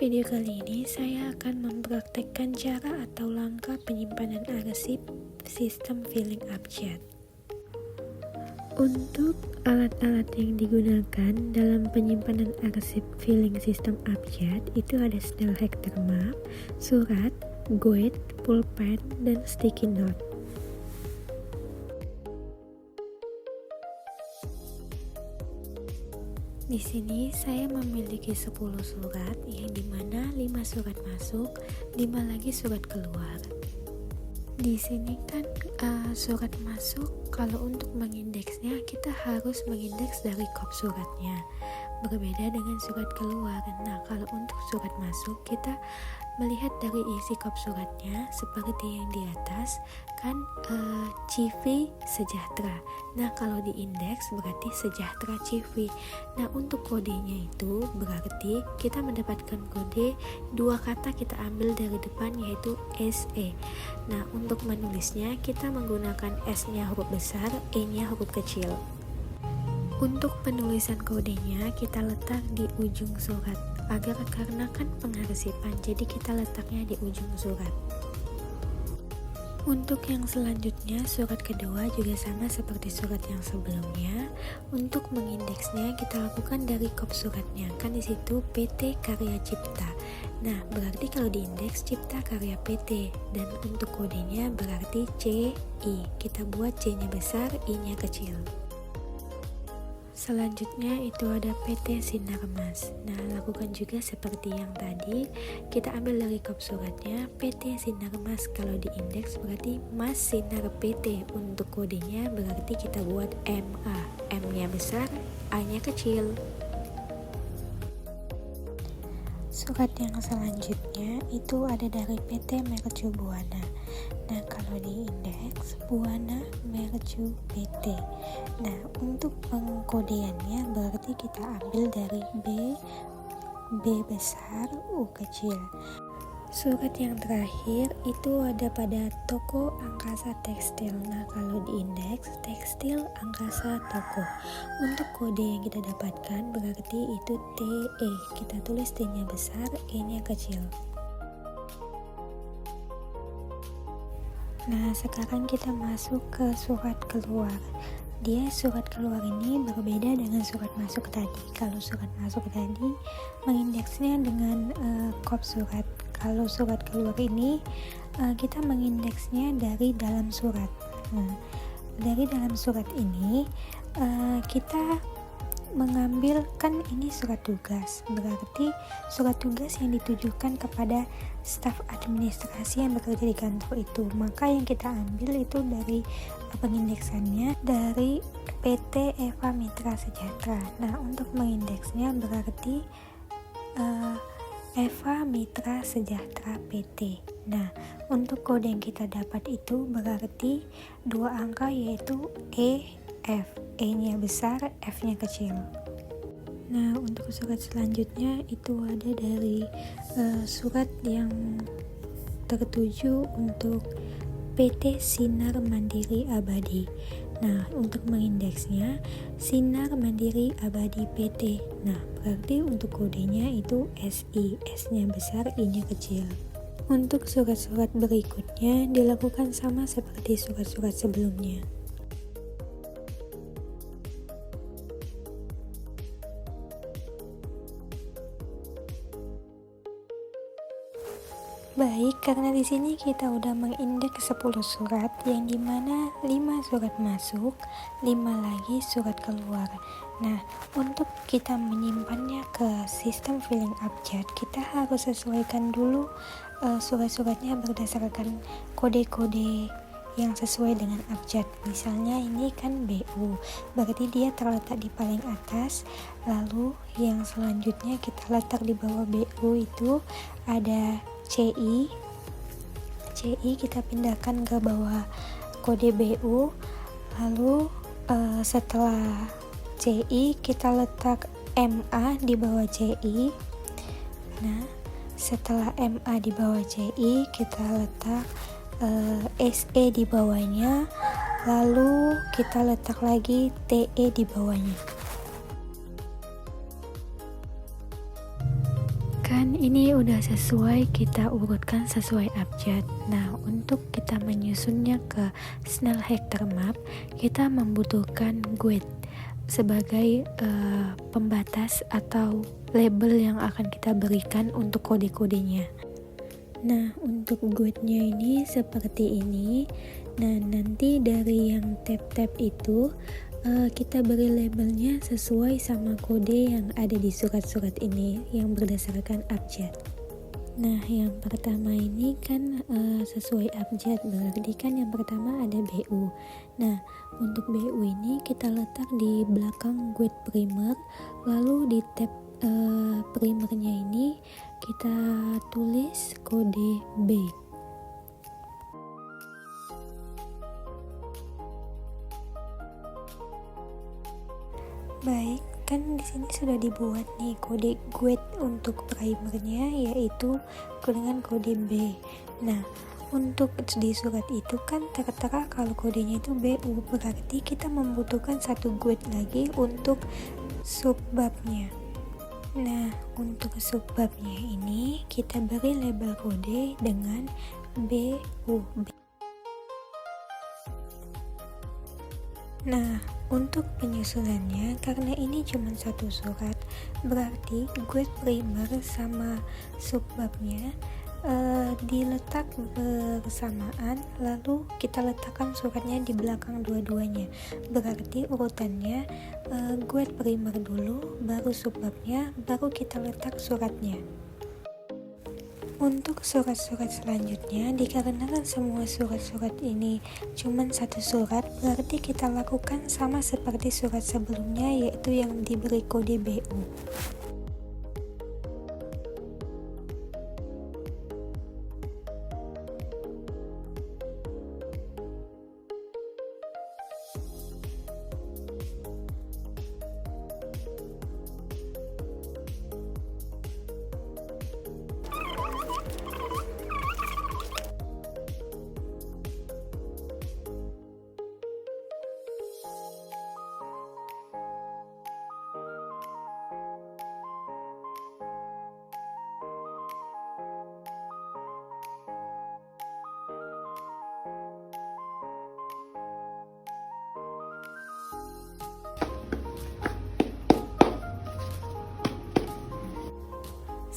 video kali ini saya akan mempraktekkan cara atau langkah penyimpanan arsip sistem filing abjad. Untuk alat-alat yang digunakan dalam penyimpanan arsip filing sistem abjad itu ada Snellhack Map, surat, guide, pulpen, dan sticky note. Di sini saya memiliki 10 surat yang dimana 5 surat masuk, 5 lagi surat keluar. Di sini kan surat masuk, kalau untuk mengindeksnya kita harus mengindeks dari kop suratnya. Berbeda dengan surat keluar. Nah, kalau untuk surat masuk kita melihat dari isi kop suratnya seperti yang di atas kan CV sejahtera. Nah, kalau diindeks berarti sejahtera CV. Nah, untuk kodenya itu berarti kita mendapatkan kode 2 kata kita ambil dari depan yaitu SE. Nah, untuk menulisnya kita menggunakan S-nya huruf besar, E-nya huruf kecil. Untuk penulisan kodenya kita letak di ujung surat karena kan pengarsipan, jadi kita letaknya di ujung surat. Untuk yang selanjutnya, surat kedua juga sama seperti surat yang sebelumnya. Untuk mengindeksnya kita lakukan dari kop suratnya, kan di situ PT Karya Cipta. Nah, berarti kalau diindeks Cipta Karya PT, dan untuk kodenya berarti CI. Kita buat C-nya besar, I-nya kecil. Selanjutnya itu ada PT Sinarmas. Nah, lakukan juga seperti yang tadi. Kita ambil dari kop suratnya PT Sinarmas. Kalau diindeks berarti Mas Sinar PT. Untuk kodenya berarti kita buat MA. M-nya besar, A-nya kecil. Surat yang selanjutnya itu ada dari PT Mercu Buana. Nah, kalau diindeks Buana Mercu PT. Nah, untuk pengkodeannya berarti kita ambil dari B besar, U kecil. Surat yang terakhir itu ada pada toko Angkasa Tekstil. Nah, kalau diindeks tekstil Angkasa Toko. Untuk kode yang kita dapatkan berarti itu TE. Kita tulis T-nya besar, E-nya kecil. Nah, sekarang kita masuk ke surat keluar. Surat keluar ini berbeda dengan surat masuk tadi. Kalau surat masuk tadi mengindeksnya dengan kop surat. Kalau surat keluar ini kita mengindeksnya dari dalam surat. Nah, dari dalam surat ini kita mengambil, kan ini surat tugas, berarti surat tugas yang ditujukan kepada staf administrasi yang bekerja di kantor itu. Maka yang kita ambil itu dari pengindeksannya dari PT Eva Mitra Sejahtera. Nah, untuk mengindeksnya berarti Eva Mitra Sejahtera PT. Nah, untuk kode yang kita dapat itu berarti 2 angka yaitu EF. E-nya besar, F-nya kecil. Nah, untuk surat selanjutnya itu ada dari surat yang tertuju untuk PT Sinar Mandiri Abadi. Nah, untuk mengindeksnya Sinar Mandiri Abadi PT. Nah, berarti untuk kodenya itu SI, S-nya besar, I-nya kecil. Untuk surat-surat berikutnya dilakukan sama seperti surat-surat sebelumnya. Baik, karena di sini kita udah mengindeks 10 surat yang dimana 5 surat masuk, 5 lagi surat keluar. Nah, untuk kita menyimpannya ke sistem filing abjad, kita harus sesuaikan dulu surat-suratnya berdasarkan kode-kode yang sesuai dengan abjad. Misalnya ini kan BU, berarti dia terletak di paling atas. Lalu yang selanjutnya kita letak di bawah BU itu ada CI kita pindahkan ke bawah kode BU. Lalu setelah CI kita letak MA di bawah CI. Nah, setelah MA di bawah CI kita letak SE di bawahnya, lalu kita letak lagi TE di bawahnya. Kan ini udah sesuai, kita urutkan sesuai abjad. Nah, untuk kita menyusunnya ke Snell Hector Map, kita membutuhkan GUID sebagai pembatas atau label yang akan kita berikan untuk kode-kodenya. Nah, untuk GUID-nya ini seperti ini. Nah, nanti dari yang tab-tab itu kita beri labelnya sesuai sama kode yang ada di surat-surat ini yang berdasarkan abjad. Nah, yang pertama ini kan sesuai abjad, berarti kan yang pertama ada BU. Nah, untuk BU ini kita letak di belakang GUID primer, lalu di tab primernya ini kita tulis kode B. Baik, kan di sini sudah dibuat nih kode GUID untuk primernya, yaitu dengan kode B. Nah, untuk di surat itu kan tertera kalau kodenya itu BU, berarti kita membutuhkan satu GUID lagi untuk subbabnya. Nah, untuk subbabnya ini kita beri label kode dengan BU. Nah, untuk penyusunannya, karena ini cuma satu surat, berarti GUID primer sama subbabnya diletak bersamaan, lalu kita letakkan suratnya di belakang dua-duanya. Berarti urutannya GUID primer dulu, baru subbabnya, baru kita letak suratnya. Untuk surat-surat selanjutnya, dikarenakan semua surat-surat ini cuma satu surat, berarti kita lakukan sama seperti surat sebelumnya, yaitu yang diberi kode BU.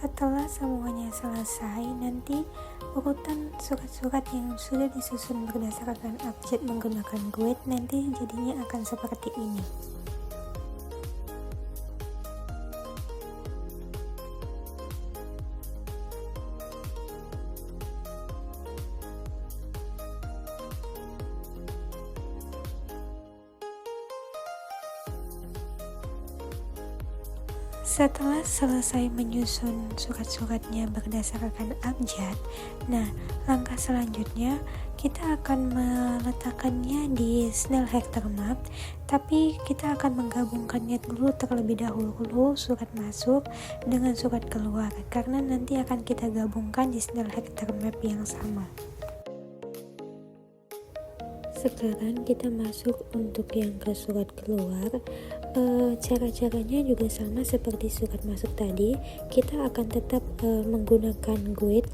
Setelah semuanya selesai, nanti urutan surat-surat yang sudah disusun berdasarkan abjad menggunakan GUID nanti jadinya akan seperti ini. Setelah selesai menyusun surat-suratnya berdasarkan abjad, nah langkah selanjutnya kita akan meletakkannya di Snell Hector Map, tapi kita akan menggabungkannya dulu terlebih dahulu surat masuk dengan surat keluar, karena nanti akan kita gabungkan di Snell Hector Map yang sama. Sekarang kita masuk untuk yang ke surat keluar. Cara-caranya juga sama seperti surat masuk tadi. Kita akan tetap menggunakan GUID.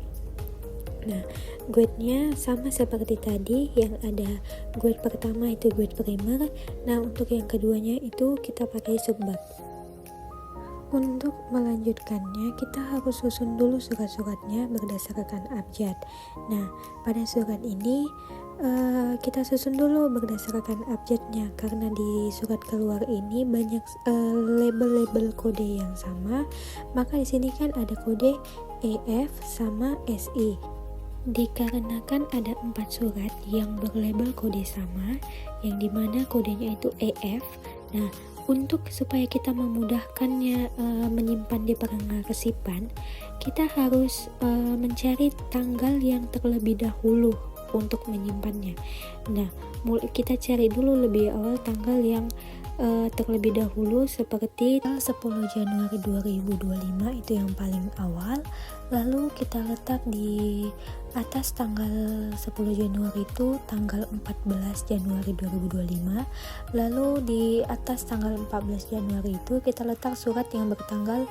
Nah, GUID-nya sama seperti tadi, yang ada GUID pertama itu GUID primer. Nah, untuk yang keduanya itu kita pakai subbab. Untuk melanjutkannya, kita harus susun dulu surat-suratnya berdasarkan abjad. Nah, pada surat ini kita susun dulu berdasarkan abjadnya, karena di surat keluar ini banyak label-label kode yang sama, maka di sini kan ada kode EF sama SI. Dikarenakan ada 4 surat yang berlabel kode sama, yang dimana kodenya itu EF. Nah, untuk supaya kita memudahkannya menyimpan di pengarsipan, kita harus mencari tanggal yang terlebih dahulu untuk menyimpannya. Nah, kita cari dulu lebih awal tanggal yang terlebih dahulu, seperti 10 Januari 2025 itu yang paling awal. Lalu kita letak di atas tanggal 10 Januari itu tanggal 14 Januari 2025. Lalu di atas tanggal 14 Januari itu kita letak surat yang bertanggal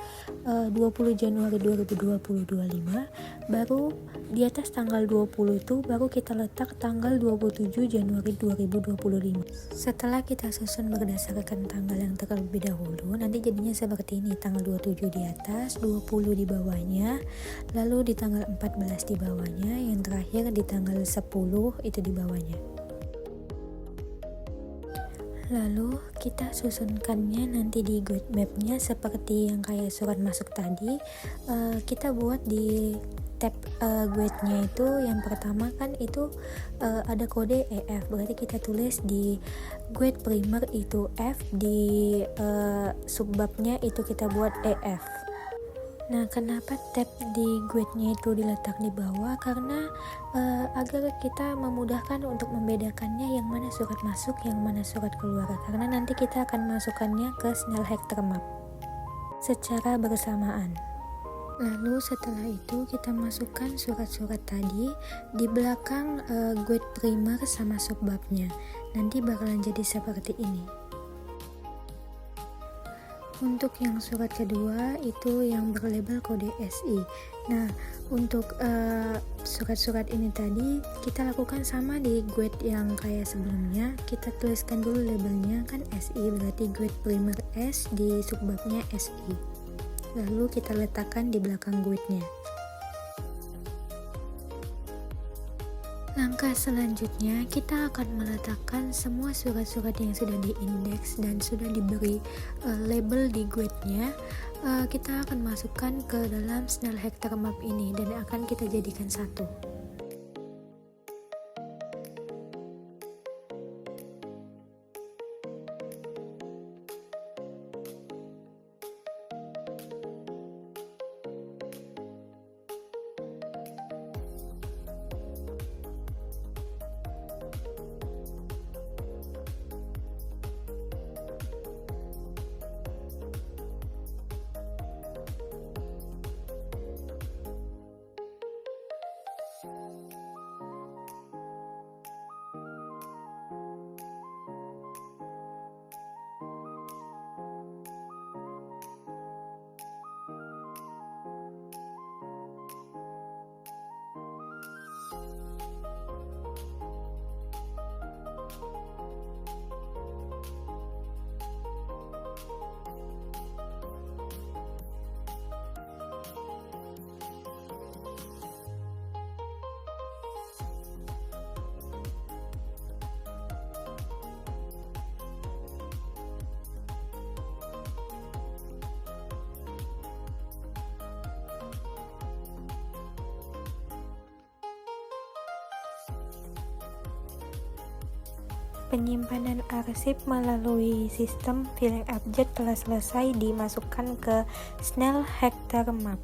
20 Januari 2025. Baru di atas tanggal 20 itu baru kita letak tanggal 27 Januari 2025. Setelah kita susun berdasarkan tanggal yang terlebih dahulu, nanti jadinya seperti ini: tanggal 27 di atas, 20 di bawahnya, lalu di tanggal 14 di bawahnya, yang terakhir di tanggal 10 itu di bawahnya. Lalu kita susunkannya nanti di guide mapnya seperti yang kayak surat masuk tadi. Kita buat di tab guide-nya itu yang pertama kan itu ada kode EF, berarti kita tulis di guide primer itu F, di subbabnya itu kita buat EF. Nah, kenapa tab di guide-nya itu diletak di bawah? Karena agar kita memudahkan untuk membedakannya yang mana surat masuk, yang mana surat keluar. Karena nanti kita akan masukkannya ke Snellhack Termap secara bersamaan. Lalu setelah itu kita masukkan surat-surat tadi di belakang guide primer sama subbabnya. Nanti bakalan jadi seperti ini. Untuk yang surat kedua itu yang berlabel kode SI. Nah, untuk surat-surat ini tadi kita lakukan sama di guide yang kayak sebelumnya. Kita tuliskan dulu labelnya kan SI, berarti guide primer S, di subbabnya SI. Lalu kita letakkan di belakang guide-nya. Langkah selanjutnya kita akan meletakkan semua surat-surat yang sudah diindeks dan sudah diberi label di guide-nya. Kita akan masukkan ke dalam Snellhack Termap ini dan akan kita jadikan satu. Penyimpanan arsip melalui sistem filing object telah selesai dimasukkan ke Snellhack Termap.